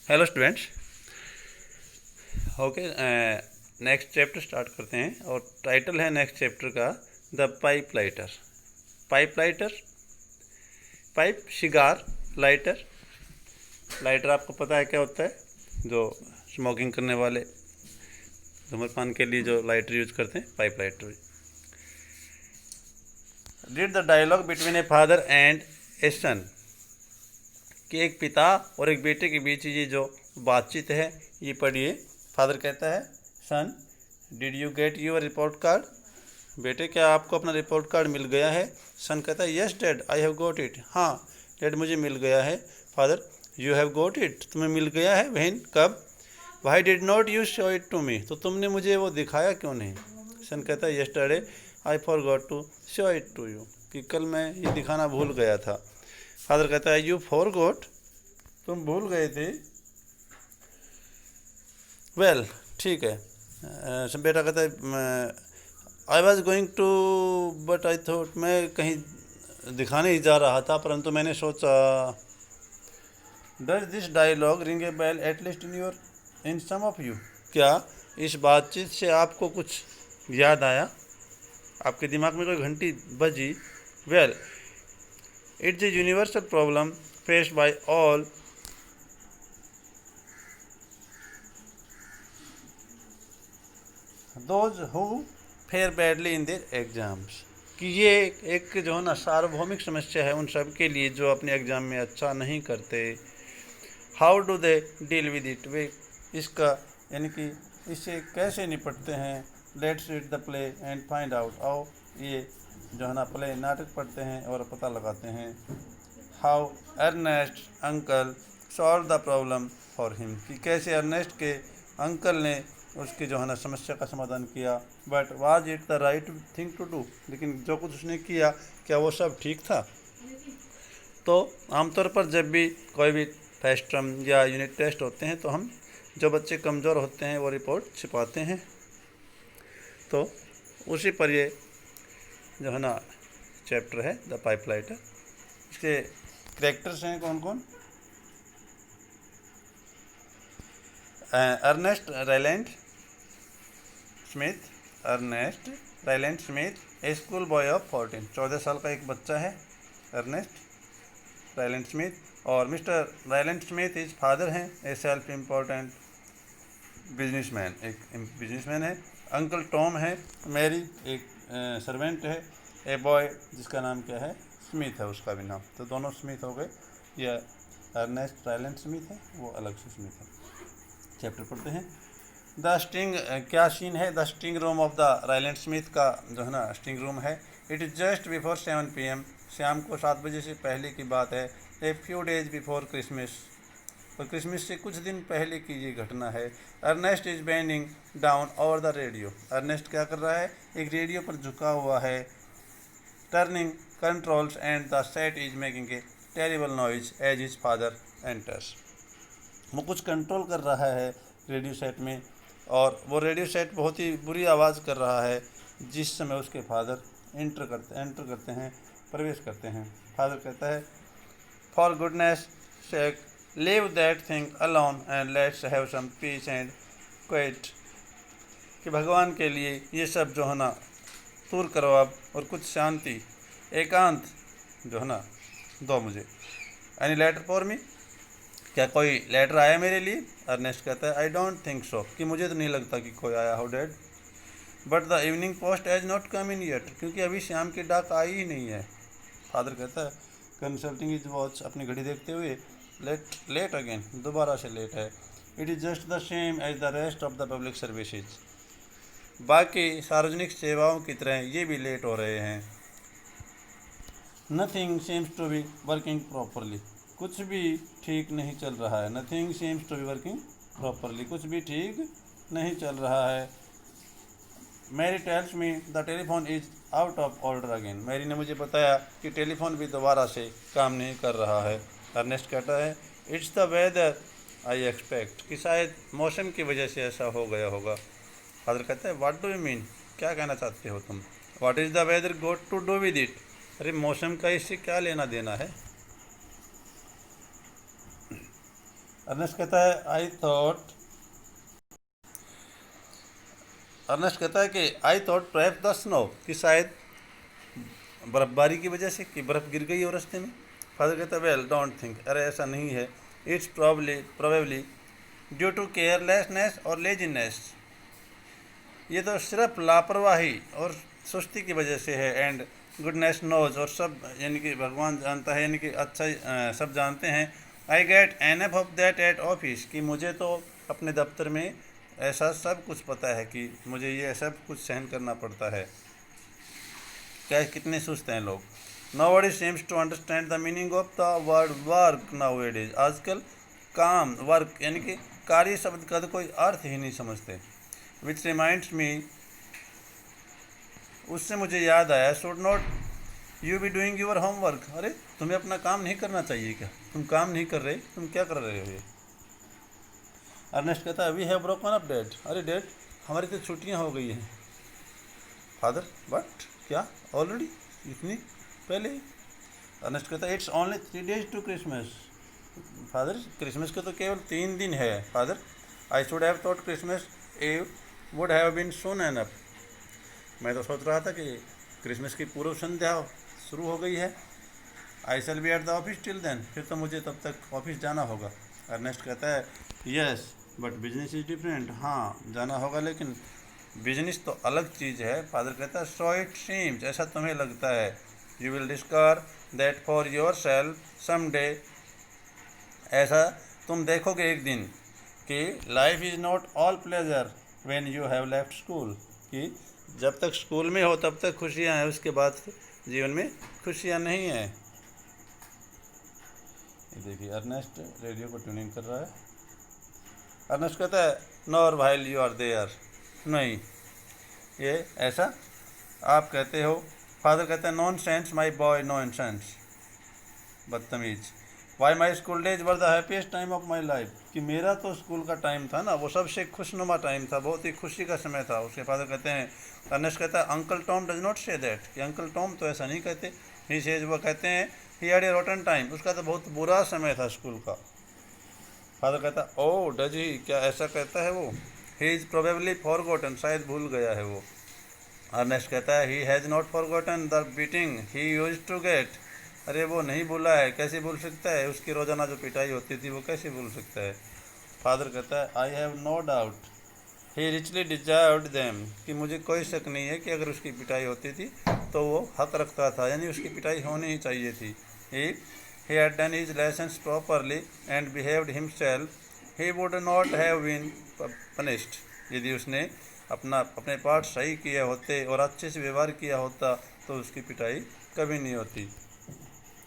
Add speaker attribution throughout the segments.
Speaker 1: Hello students. Okay, next chapter start करते हैं और टाइटल है नेक्स्ट चैप्टर का the pipe lighter. Pipe lighter, pipe cigar, lighter. Lighter आपको पता है क्या होता है? जो स्मोकिंग करने वाले धूम्रपान के लिए जो लाइटर यूज करते हैं, pipe lighter. Read the dialogue between a father and a son. कि एक पिता और एक बेटे के बीच ये जो बातचीत है ये पढ़िए। फादर कहता है, son did you get your report card? बेटे, क्या आपको अपना रिपोर्ट कार्ड मिल गया है? सन कहता है, yes dad I have got it. हाँ डैड, मुझे मिल गया है। Father, you have got it? तुम्हें मिल गया है? व्हेन? कब? Why did not you show it to me? तो तुमने मुझे वो दिखाया क्यों नहीं? सन कहता है, yesterday I forgot to show it to you. कि कल मैं ये दिखाना भूल गया था। फादर कहता है, यू फॉरगॉट? तुम भूल गए थे? वेल, ठीक है। बेटा कहता है, I was going to but I thought, मैं कहीं दिखाने ही जा रहा था परंतु मैंने सोचा। Does this dialogue ring a bell at least in some of you? क्या इस बातचीत से आपको कुछ याद आया? आपके दिमाग में कोई घंटी बजी? Well, it's a universal problem faced by all those who fair badly in their exams. कि ये एक जो है ना सार्वभौमिक समस्या है उन सब के लिए जो अपने एग्ज़ाम में अच्छा नहीं करते। How do they deal with it? वे इसका यानी कि इससे कैसे निपटते हैं? Let's read the play and find out. आओ ये जो है ना प्ले नाटक पढ़ते हैं और पता लगाते हैं। How Ernest uncle solve the problem for him. कि कैसे अर्नेस्ट के अंकल ने उसकी जो है ना समस्या का समाधान किया। But was it the right thing to do? लेकिन जो कुछ उसने किया क्या वो सब ठीक था? तो आमतौर पर जब भी कोई भी टेस्ट टर्म या यूनिट टेस्ट होते हैं तो हम जो बच्चे कमज़ोर होते हैं वो रिपोर्ट छिपाते हैं। तो उसी पर ये जो है ना चैप्टर है द पाइप लाइटर। इसके कैरेक्टर्स हैं कौन कौन? Ernest Ryland Smith. Ernest Ryland Smith, a school boy of 14, 14 साल का एक बच्चा है अर्नेस्ट रायलैंड स्मिथ। और mister Ryland Smith is father हैं, ए सेल्फ इम्पोर्टेंट बिजनेसमैन, एक बिजनेसमैन है। अंकल टॉम है, मैरी एक सर्वेंट है। ए बॉय जिसका नाम क्या है? स्मिथ है, उसका भी नाम। तो दोनों स्मिथ हो गए। यह अर्नेस्ट रायलैंड स्मिथ है, वो अलग से स्मिथ है। चैप्टर पढ़ते हैं। द स्टिंग, क्या सीन है? The sitting room of the Ryland Smith का जो है ना स्टिंग रूम है। It is just before 7 PM, शाम को 7 बजे से पहले की बात है। A few days before Christmas, और क्रिसमस से कुछ दिन पहले की ये घटना है। Ernest is bending down over the radio. Ernest क्या कर रहा है? एक रेडियो पर झुका हुआ है। Turning controls and the set is making a terrible noise as his father enters. वो कुछ कंट्रोल कर रहा है रेडियो सेट में, और वो रेडियो सेट बहुत ही बुरी आवाज़ कर रहा है जिस समय उसके फादर एंटर करते हैं, प्रवेश करते हैं। फादर कहता है, for goodness sake leave that thing alone and let's have some peace and quiet. कि भगवान के लिए ये सब जो है ना दूर करो अब, और कुछ शांति एकांत जो है ना दो मुझे। Any letter for me? क्या कोई लेटर आया मेरे लिए? अर्नेस्ट कहता है, आई डोंट थिंक सो, कि मुझे तो नहीं लगता कि कोई आया हो dad. But the evening post has not come in yet, क्योंकि अभी शाम की डाक आई ही नहीं है। फादर कहता है, कंसल्टिंग इज वॉच, अपनी घड़ी देखते हुए, लेट अगेन, दोबारा से लेट है। It is just the same as the rest of the public services, बाकी सार्वजनिक सेवाओं की तरह ये भी लेट हो रहे हैं। Nothing seems to be working properly, कुछ भी ठीक नहीं चल रहा है। Nothing seems to be working properly, कुछ भी ठीक नहीं चल रहा है। Mary tells me the telephone is out of order again, Mary ने मुझे बताया कि टेलीफोन भी दोबारा से काम नहीं कर रहा है। अर्नेस्ट कहता है, it's the whether I expect, कि शायद मौसम की वजह से ऐसा हो गया होगा। फादर कहता है, व्हाट डू यू मीन? क्या कहना चाहते हो तुम? What is the weather got to do with it? अरे मौसम का इससे क्या लेना देना है? अर्नेस्ट कहता है अर्नेस्ट कहता है कि I thought perhaps the snow, कि शायद बर्फबारी की वजह से, कि बर्फ़ गिर गई हो रास्ते में। फादर कहता है वेल डोंट थिंक, अरे ऐसा नहीं है, it's probably due to carelessness और लेजीनेस, ये तो सिर्फ लापरवाही और सुस्ती की वजह से है। एंड गुडनेस नोज, और सब यानी कि भगवान जानता है, यानी कि अच्छा सब जानते हैं। I get enough of that at office, कि मुझे तो अपने दफ्तर में ऐसा सब कुछ पता है कि मुझे ये सब कुछ सहन करना पड़ता है। क्या कितने सुस्त हैं लोग। Nobody seems to understand the meaning of the word work nowadays, आजकल काम वर्क यानी कि कार्य शब्द का तो कोई अर्थ ही नहीं समझते। Which reminds me, उससे मुझे याद आया, should not you be doing your homework, अरे तुम्हें अपना काम नहीं करना चाहिए क्या, तुम काम नहीं कर रहे, तुम क्या कर रहे हो ये। अर्नेस्ट कहता है we have broken up dad, अरे डैड हमारी तो छुट्टियां हो गई हैं। फादर बट क्या, ऑलरेडी इतनी पहले। अर्नेस्ट कहता है it's only 3 days to Christmas, father Christmas के तो केवल 3 दिन है। Father I should have thought Christmas eve would have been soon enough, मैं तो सोच रहा था कि क्रिसमस की पूर्व संध्या शुरू हो गई है। I shall be at the office till then, फिर तो मुझे तब तक ऑफिस जाना होगा। अर्नेस्ट कहता है yes but business is different, हाँ जाना होगा लेकिन बिजनेस तो अलग चीज़ है। फादर कहता है सो इट सीम्स, ऐसा तुम्हें लगता है। You will discover that for yourself some day, ऐसा तुम देखोगे एक दिन कि life is not all pleasure when you have left school, कि जब तक स्कूल में हो तब तक खुशियाँ हैं, उसके बाद जीवन में खुशियाँ नहीं हैं। ये देखिए अर्नेस्ट रेडियो को ट्यूनिंग कर रहा है। अर्नेस्ट कहता है nor while you are there, नहीं ये ऐसा आप कहते हो। फादर कहता है nonsense my boy, nonsense, बदतमीज। Why my school days were the happiest time of my life, कि मेरा तो स्कूल का टाइम था ना वो सबसे खुशनुमा टाइम था, बहुत ही खुशी का समय था। उसके फादर कहते हैं, अर्नेस्ट कहता है uncle Tom does not say that, कि अंकल टॉम तो ऐसा नहीं कहते। ही सेज, वो कहते हैं he had a rotten time, उसका तो बहुत बुरा समय था स्कूल का। फादर कहता है ओ डज ही, क्या ऐसा कहता है वो। ही इज़ प्रोबेबली फॉरगॉटन, शायद भूल गया है वो। अर्नेस्ट कहता है he has not forgotten the beating he used to get, अरे वो नहीं भूला है, कैसे भूल सकता है, उसकी रोज़ाना जो पिटाई होती थी वो कैसे भूल सकता है। फादर कहता है I have no doubt he richly deserved them, कि मुझे कोई शक नहीं है कि अगर उसकी पिटाई होती थी तो वो हक रखता था, यानी उसकी पिटाई होनी ही चाहिए थी। He had done his lessons properly and behaved himself he would not have been punished, यदि उसने अपने पाठ सही किए होते और अच्छे से व्यवहार किया होता तो उसकी पिटाई कभी नहीं होती।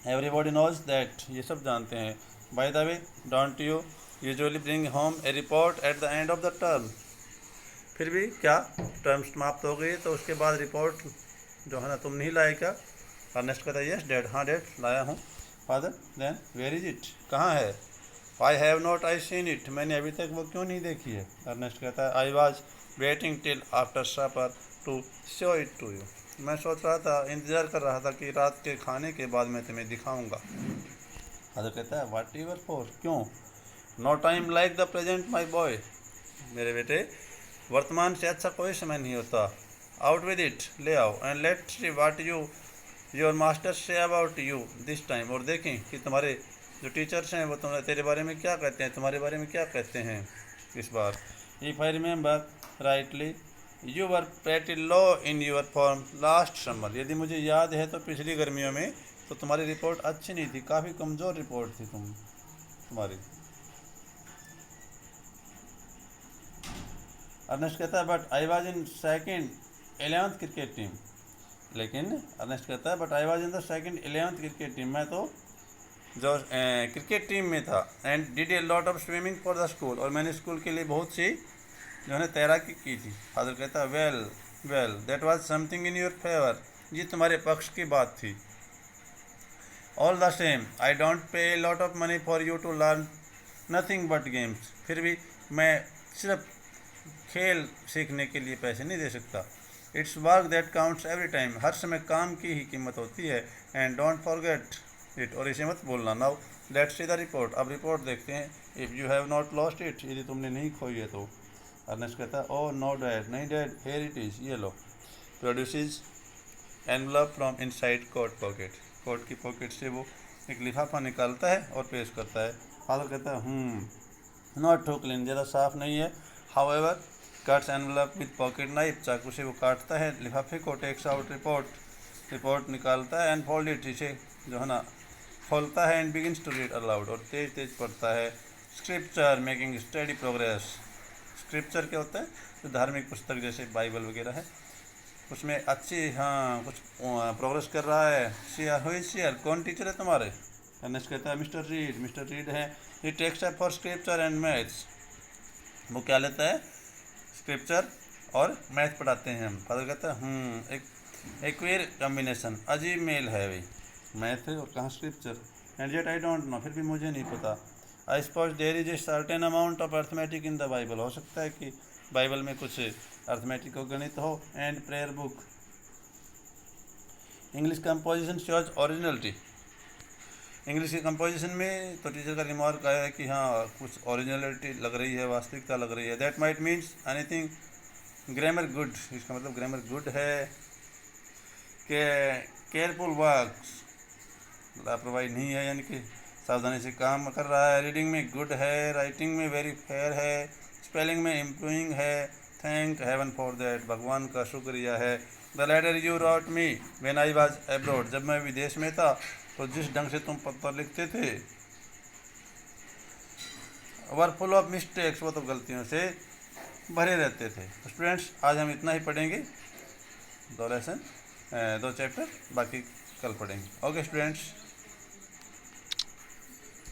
Speaker 1: एवरीबॉडी नोज दैट, ये सब जानते हैं। By the way don't you usually bring home A report at the end of the term, फिर भी क्या टर्म समाप्त हो गई तो उसके बाद रिपोर्ट जो है ना तुम नहीं लाए क्या। अर्नेस्ट कहता है यस डैड, हाँ डैड लाया हूँ। Father then where is it, कहाँ है। I have not I seen it, मैंने अभी तक वो क्यों नहीं देखी है। अर्नेस्ट कहता है I was waiting till after supper to show it to you, मैं सोच रहा था, इंतज़ार कर रहा था कि रात के खाने के बाद मैं तुम्हें दिखाऊंगा। फादर कहता है व्हाट यूर फॉर, क्यों। No time like the present my boy, मेरे बेटे वर्तमान से अच्छा कोई समय नहीं होता। आउट विद इट, ले आओ, and let see what your master say about you this time, और देखें कि तुम्हारे जो टीचर्स हैं वो तुम्हारे तेरे बारे में क्या कहते हैं, तुम्हारे बारे में क्या कहते हैं इस बार। If I remember rightly you were pretty low in your form last summer, यदि मुझे याद है तो पिछली गर्मियों में तो तुम्हारी रिपोर्ट अच्छी नहीं थी, काफ़ी कमज़ोर रिपोर्ट थी तुम्हारी। अर्नेस्ट कहता है but I was in second 11th cricket team, लेकिन अर्नेस्ट कहता है but I was in the second 11th cricket team, मैं तो जो क्रिकेट टीम में था। And did a lot of swimming for the school, और मैंने स्कूल के लिए बहुत सी जो है तैराकी की थी। फादर कहता है well that was something in your favour, ये तुम्हारे पक्ष की बात थी। All the same I don't pay a lot of money for you to learn nothing but games, फिर भी मैं सिर्फ खेल सीखने के लिए पैसे नहीं दे सकता। It's work that counts every time, हर समय काम की ही कीमत होती है। एंड डोंट फॉरगेट इट, और इसे मत भूलना। Now let's see the report. अब रिपोर्ट देखते हैं। If you have not lost it, यदि तुमने नहीं खोई है तो। अर्नेस्ट कहता है ओ नो डैड, नहीं डैड, हियर इट इज़, ये लो। Produces envelope from inside coat pocket, coat की पॉकेट से वो एक लिफाफा निकालता है और पेश करता है। फादर कहता है नॉट टू क्लीन, ज़्यादा साफ़ नहीं है। However cuts envelope with pocket knife, चाकू से वो काटता है लिफाफे को। टेक्स आउट रिपोर्ट, रिपोर्ट निकालता है। एंड फोल्ड इट, इसे जो है ना खोलता है। And begins to read aloud, और तेज तेज पढ़ता है। Scripture making steady progress, scripture क्या होता है? तो धार्मिक पुस्तक जैसे बाइबल वगैरह है, उसमें अच्छी कुछ प्रोग्रेस कर रहा है। शेयर हुई शेयर, कौन टीचर है तुम्हारे? अर्नेस्ट कहता है मिस्टर रीड, मिस्टर रीड है। He takes up for scripture and maths, वो क्या लेता है? स्क्रिप्चर और मैथ पढ़ाते हैं हम। फादर कहता है एक क्वेर कम्बिनेशन, अजीब मेल है भाई, मैथ है और कहाँ scripture. And yet I don't know, फिर भी मुझे नहीं पता। I suppose there is a certain amount of arithmetic in the Bible, हो सकता है कि बाइबल में कुछ अर्थमेटिक और गणित हो। And prayer book, English composition shows originality, English की कंपोजिशन में तो टीचर का रिमार्क आया है कि हाँ कुछ ओरिजिनलिटी लग रही है, वास्तविकता लग रही है। That might means anything. Grammar good, इसका मतलब ग्रामर गुड है। के केयरफुल वर्क्स, लापरवाही नहीं है, यानी कि सावधानी से काम कर रहा है। रीडिंग में गुड है, राइटिंग में वेरी फेयर है, स्पेलिंग में इम्प्रूविंग है। थैंक हेवन फॉर दैट, भगवान का शुक्रिया है। The letter you wrote me when I was abroad, जब मैं विदेश में था तो जिस ढंग से तुम पत्र लिखते थे, वर फुल ऑफ मिस्टेक्स, वो तो गलतियों से भरे रहते थे। स्टूडेंट्स आज हम इतना ही पढ़ेंगे, 2 लेसन 2 चैप्टर, बाकी कल पढ़ेंगे। Okay students.